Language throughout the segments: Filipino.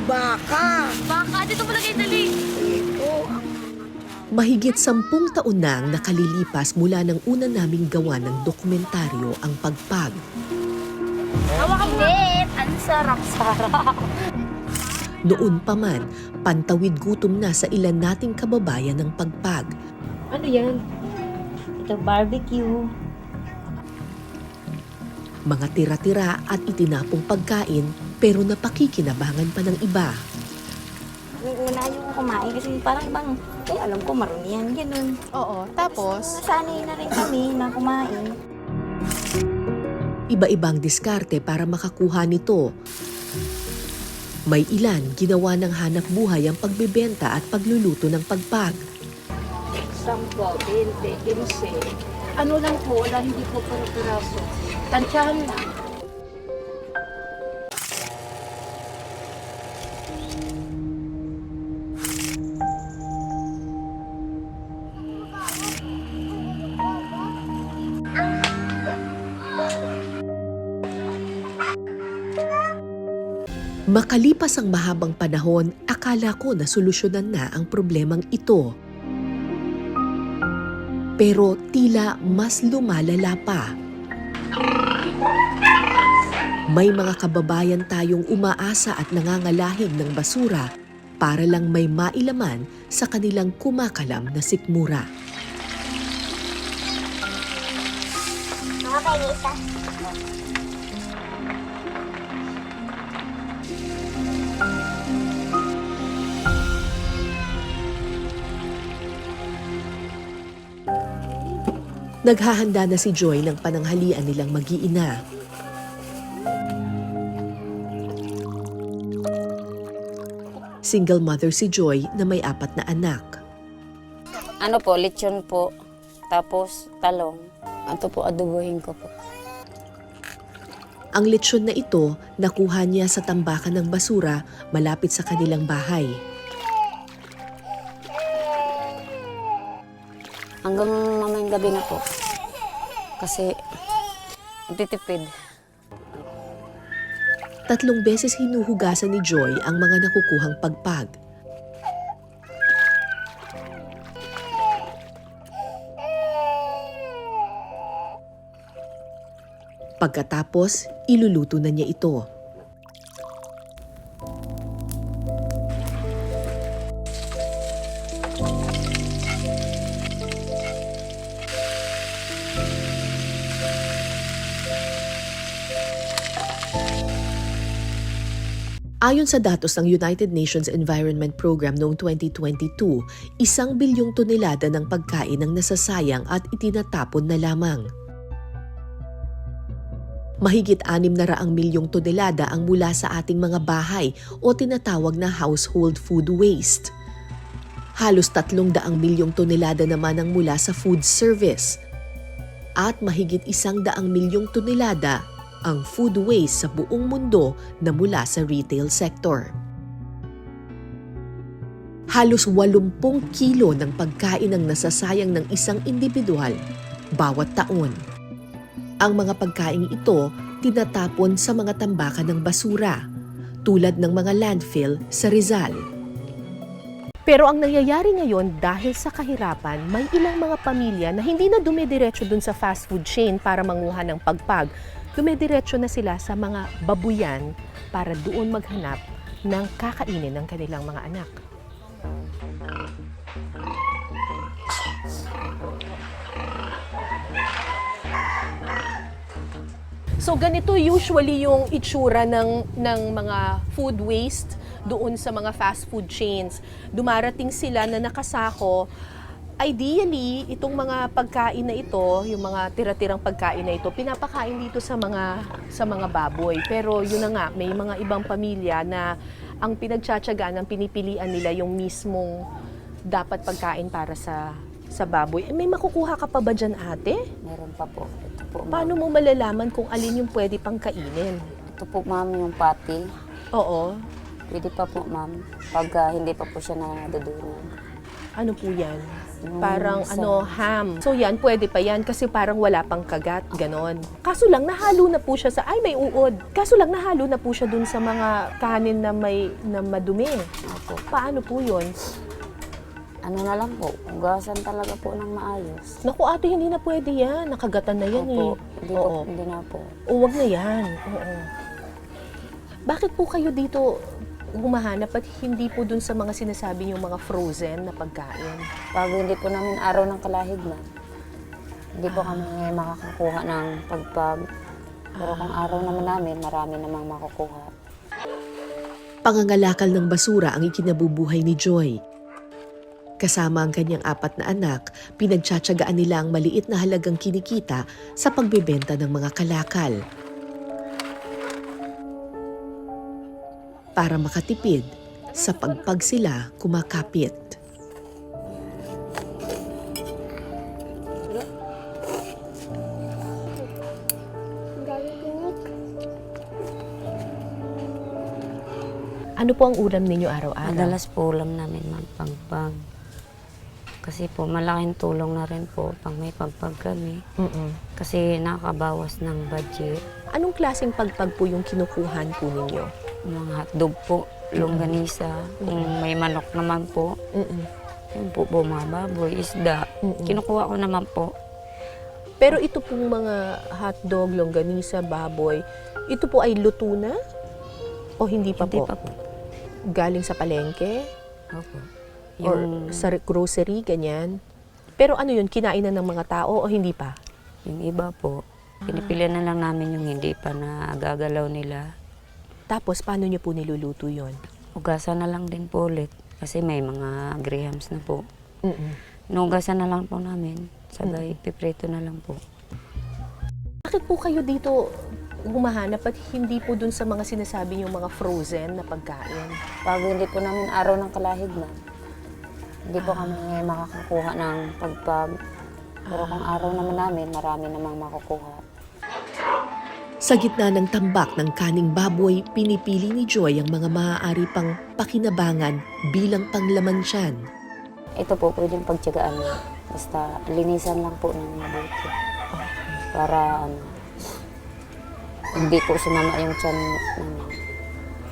Baka! Baka, dito mo lagay dali. Ito. Mahigit 10 taon na ang nakalilipas mula ng una naming gawa ng dokumentaryo ang pagpag. Hawakan mo. Ang sarap-sarap. Noon pa man, pantawid gutom na sa ilan nating kababayan ng pagpag. Ano yan? Ito barbecue. Mga tira-tira at itinapong pagkain pero napakikinabangan pa ng iba. Una yung kumain kasi parang bang, alam ko marami yan, ganun. Oo, tapos? Nasanay na rin kami na kumain. Iba-ibang diskarte para makakuha nito. May ilan ginawa ng hanap buhay ang pagbebenta at pagluluto ng pagpag. 10, 20, 15. Ano lang po, wala hindi po pera-peraso. Tansyahan lang. Makalipas ang mahabang panahon, akala ko na solusyonan na ang problemang ito. Pero tila mas lumalala pa. May mga kababayan tayong umaasa at nangangalahig ng basura para lang may mailaman sa kanilang kumakalam na sikmura. Okay, Lisa. Naghahanda na si Joy ng pananghalian nilang mag-iina. Single mother si Joy na may 4 na anak. Ano po, lechon po. Tapos talong. Ito po, adobohin ko po. Ang lechon na ito nakuha niya sa tambakan ng basura malapit sa kanilang bahay. Hanggang mamayang gabi na po. Kasi nagtitipid. 3 beses hinuhugasan ni Joy ang mga nakukuhang pagpag. Pagkatapos, iluluto na niya ito. Ayon sa datos ng United Nations Environment Program noong 2022, 1 bilyong tonelada ng pagkain ang nasasayang at itinatapon na lamang. Mahigit 600 milyong tonelada ang mula sa ating mga bahay o tinatawag na household food waste. Halos 300 milyong tonelada naman ang mula sa food service. At mahigit 100 milyong tonelada ang food waste sa buong mundo na mula sa retail sector. Halos 80 kilo ng pagkain ang nasasayang ng isang individual bawat taon. Ang mga pagkain ito tinatapon sa mga tambakan ng basura, tulad ng mga landfill sa Rizal. Pero ang nangyayari ngayon dahil sa kahirapan, may ilang mga pamilya na hindi na dumidiretso dun sa fast food chain para manguha ng pagpag. Dumidiretso na sila sa mga babuyan para doon maghanap ng kakainin ng kanilang mga anak. So ganito usually yung itsura ng mga food waste doon sa mga fast food chains. Dumarating sila na nakasako. Ideally, itong mga pagkain na ito, yung mga tira-tirang pagkain na ito, pinapakain dito sa mga baboy. Pero yun na nga, may mga ibang pamilya na ang pinagtsatsagaan, ang pinipilian nila yung mismong dapat pagkain para sa baboy. May makukuha ka pa ba dyan, ate? Meron pa po. Ito po, ma'am. Paano mo malalaman kung alin yung pwede pang kainin? Ito po, ma'am, yung pati. Oo. Pwede pa po, ma'am. Pag hindi pa po siya nadudurog. Ano po yan? Parang ham. So yan, pwede pa yan kasi parang wala pang kagat, ganon. Kaso lang, nahalo na po siya sa, ay may uod. Kaso lang, nahalo na po siya dun sa mga kanin na madumi. Opo. Paano po yun? Ano na lang po, hugasan talaga po ng maayos. Naku ate, hindi na pwede yan. Nakagatan na yan Opo, eh. hindi na po. O, wag na yan. Oo. Bakit po kayo dito humahanap at hindi po dun sa mga sinasabi yung mga frozen na pagkain? Pag hindi po namin araw ng kalahig na, hindi po kami makakakuha ng pagpag. Pero kung araw naman namin, marami namang makukuha. Pangangalakal ng basura ang ikinabubuhay ni Joy. Kasama ang kanyang 4 na anak, pinagtsatsagaan nila ang maliit na halagang kinikita sa pagbebenta ng mga kalakal. Para makatipid, sa pagpag sila kumakapit. Ano po ang ulam ninyo araw-araw? Madalas po ulam namin magpagpag. Kasi po malaking tulong na rin po pag may pagpag kami. Kasi nakakabawas ng budget. Anong klaseng pagpag po yung kinukuhan po ninyo? Mga hotdog po, longganisa, kung may manok naman po. Yun po mga baboy, isda. Kinukuha ko naman po. Pero ito pong mga hotdog, longganisa, baboy, ito po ay luto na? O hindi pa Hindi po? pa po. Galing sa palengke? Opo. Or sa grocery, ganyan? Pero ano yun, kinain na ng mga tao o hindi pa? Yung iba po, pinipilian na lang namin yung hindi pa na gagalaw nila. Tapos, paano nyo po niluluto yun? Ugasan na lang din po ulit. Kasi may mga grahams na po. Nugasan na lang po namin. Sabay, piprito na lang po. Bakit po kayo dito humahanap at hindi po dun sa mga sinasabi yung mga frozen na pagkain? Pag hindi po namin araw ng kalahig na, hindi po kami makakakuha ng pagpag. Pero kung araw naman namin, marami namang makukuha. Sa gitna ng tambak ng kaning baboy, pinipili ni Joy ang mga maaari pang pakinabangan bilang panglaman tiyan. Ito po, pwedeng pagtyagaan mo. Basta linisan lang po ng mabuti. Para hindi po sumama yung tiyan namin.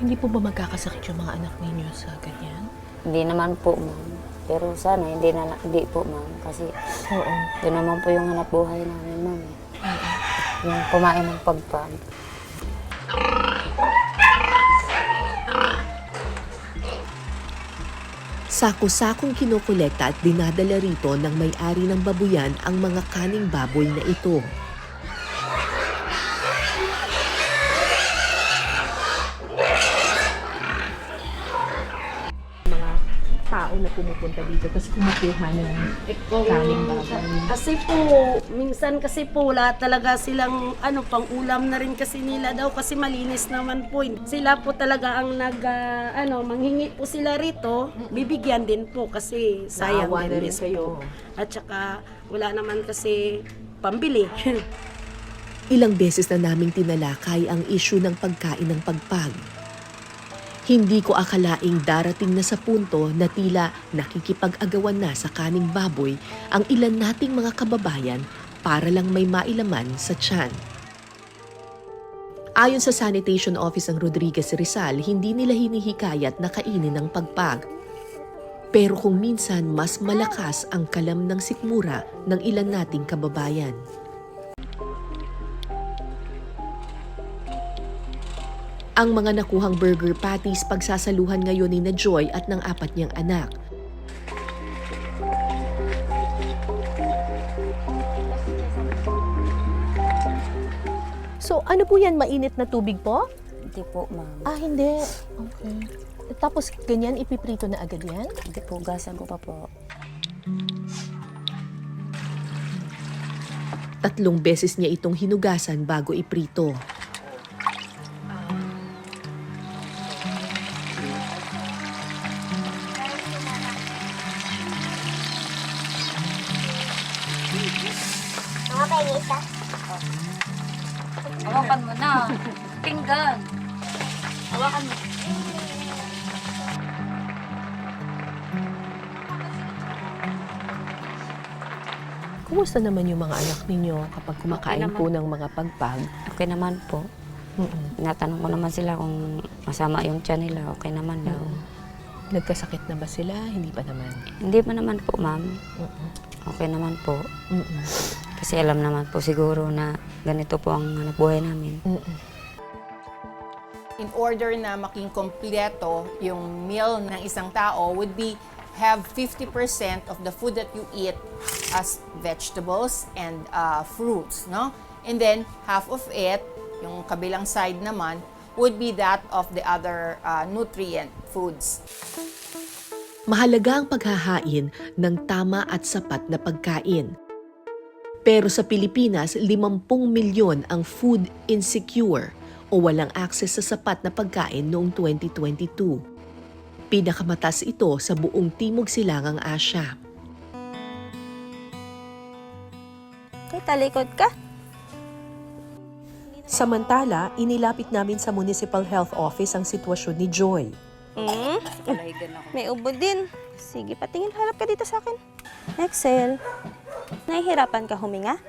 Hindi po ba magkakasakit yung mga anak ninyo sa ganyan? Hindi naman po, ma'am. Pero sana hindi po, ma'am. Kasi Oo. yun naman po yung hanap buhay namin, ma'am. Yung kumain ng pagpag. Sako-sakong kinukolekta at dinadala rito ng may-ari ng babuyan ang mga kaning baboy na ito. Mga tao na pumupunta dito kasi kumukuha ng kaning baboy. Kasi po, minsan kasi po wala talaga silang pang ulam na rin kasi nila daw kasi malinis naman po. Sila po talaga ang manghingi po sila rito, bibigyan din po kasi sayang Naawa na din rin po. kayo. At saka wala naman kasi pambili. Ilang beses na naming tinalakay ang isyu ng pagkain ng pagpag. Hindi ko akalaing darating na sa punto na tila nakikipag-agawan na sa kaning baboy ang ilan nating mga kababayan para lang may mailaman sa tiyan. Ayon sa Sanitation Office ng Rodriguez Rizal, hindi nila hinihikayat na kainin ng pagpag. Pero kung minsan mas malakas ang kalam ng sikmura ng ilan nating kababayan. Ang mga nakuhang burger patties pagsasaluhan ngayon ni na Joy at ng 4 niyang anak. So ano po yan, mainit na tubig po? Hindi po, ma'am. Ah, hindi. Okay. Tapos ganyan, ipiprito na agad yan? Hindi po, gasan ko pa po. 3 beses niya itong hinugasan bago iprito. Hawakan mo na. Pinggan. Hawakan mo. Kumusta naman yung mga anak ninyo kapag kumakain naman. po ng mga pagpag? Okay naman po. Natanong ko naman sila kung masama yung tiyan nila, okay naman daw. Nagkasakit na ba sila? Hindi pa naman. Hindi pa naman po, ma'am. Okay naman po. Kasi alam naman po siguro na ganito po ang hanap buhay namin. In order na making kompleto yung meal ng isang tao would be have 50% of the food that you eat as vegetables and fruits, no? And then half of it, yung kabilang side naman, would be that of the other nutrient foods. Mahalaga ang paghahain ng tama at sapat na pagkain. Pero sa Pilipinas, 50 milyon ang food insecure o walang access sa sapat na pagkain noong 2022. Pinakamataas ito sa buong Timog Silangang Asya. Kay talikod ka. Samantala, inilapit namin sa Municipal Health Office ang sitwasyon ni Joy. May ubo din. Sige, patingin. Halap ka dito sa akin. Exhale. Nahihirapan ka huminga?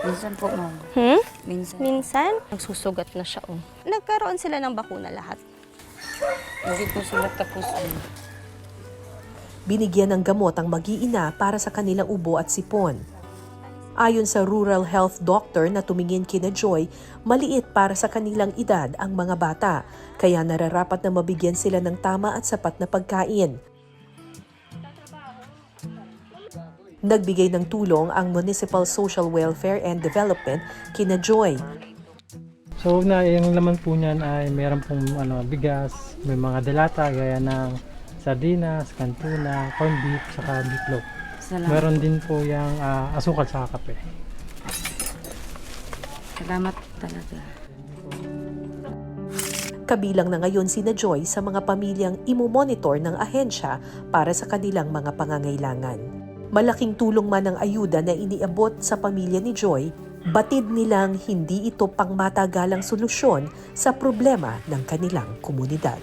Minsan po, ma'am. Minsan. Minsan? Nagsusugat na siya, oh. Nagkaroon sila ng bakuna lahat. Hindi po sila tapos. Binigyan ng gamot ang mag-iina para sa kanilang ubo at sipon. Ayon sa rural health doctor na tumingin kina Joy, maliit para sa kanilang edad ang mga bata, kaya nararapat na mabigyan sila ng tama at sapat na pagkain. Nagbigay ng tulong ang Municipal Social Welfare and Development kina Joy. So yung laman po niyan ay mayroon pong bigas, may mga delata gaya ng sardinas, kantuna, corned beef, saka beefloaf. Salamat. Meron din po yung asukal sa kape. Salamat talaga. Kabilang na ngayon sina Joy sa mga pamilyang imomonitor ng ahensya para sa kanilang mga pangangailangan. Malaking tulong man ang ayuda na iniabot sa pamilya ni Joy, batid nilang hindi ito pangmatagalang solusyon sa problema ng kanilang komunidad.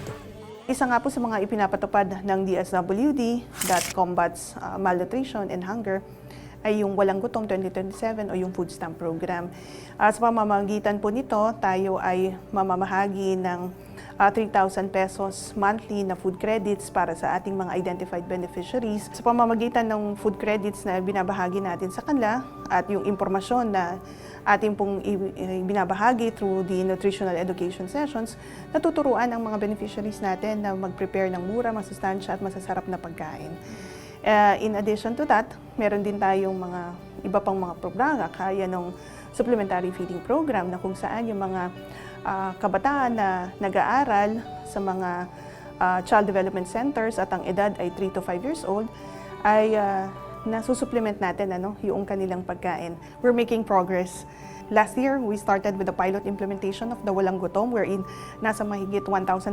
Isa nga po sa mga ipinapatupad ng DSWD that combats malnutrition and hunger ay yung Walang Gutom 2027 o yung food stamp program. Sa pamamagitan po nito, tayo ay mamamahagi ng 3,000 pesos monthly na food credits para sa ating mga identified beneficiaries. Sa pamamagitan ng food credits na binabahagi natin sa kanila at yung impormasyon na ating pong binabahagi through the nutritional education sessions, natuturuan ang mga beneficiaries natin na mag-prepare ng mura, masustansya at masasarap na pagkain. In addition to that, meron din tayong mga iba pang mga programa, kaya ng supplementary feeding program na kung saan yung mga kabataan na nag-aaral sa mga child development centers at ang edad ay 3 to 5 years old, ay nasusupplement natin yung kanilang pagkain. We're making progress. Last year, we started with the pilot implementation of the Walang Gutom, wherein nasa mahigit 1,300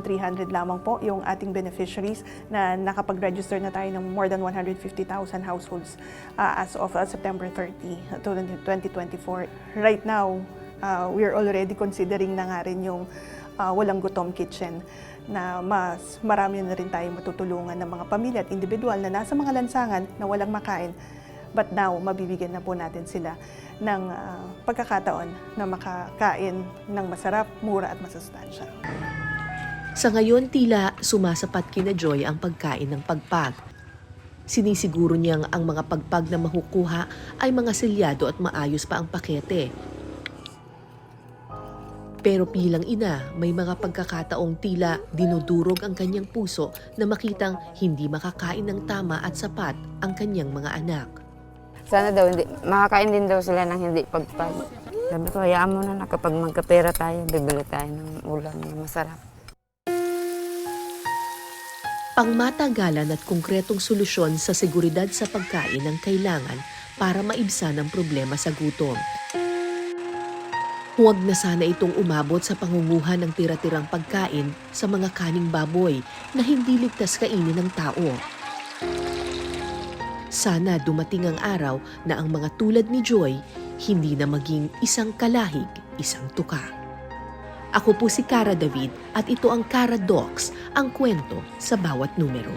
lamang po yung ating beneficiaries na nakapag-register na tayo ng more than 150,000 households as of September 30, 2024. Right now, we're already considering na nga rin yung Walang Gutom Kitchen na mas marami na rin tayo matutulungan ng mga pamilya at individual na nasa mga lansangan na walang makain. But now, mabibigyan na po natin sila ng pagkakataon na makakain ng masarap, mura at masustansya. Sa ngayon, tila sumasapat kina Joy ang pagkain ng pagpag. Sinisiguro niyang ang mga pagpag na makukuha ay mga selyado at maayos pa ang pakete. Pero bilang ina, may mga pagkakataong tila dinudurog ang kanyang puso na makitang hindi makakain ng tama at sapat ang kanyang mga anak. Sana daw makakain din daw sila ng hindi pagpag. Sabi ko, hayaan mo na kapag magkapera tayo, bibili tayo ng ulam na masarap. Pangmatagalan at konkretong solusyon sa seguridad sa pagkain ang kailangan para maibsan ang problema sa gutom. Huwag na sana itong umabot sa pangunguha ng tira-tirang pagkain sa mga kaning baboy na hindi ligtas kainin ng tao. Sana dumating ang araw na ang mga tulad ni Joy hindi na maging isang kalahig, isang tuka. Ako po si Cara David at ito ang Cara Docs, ang kwento sa bawat numero.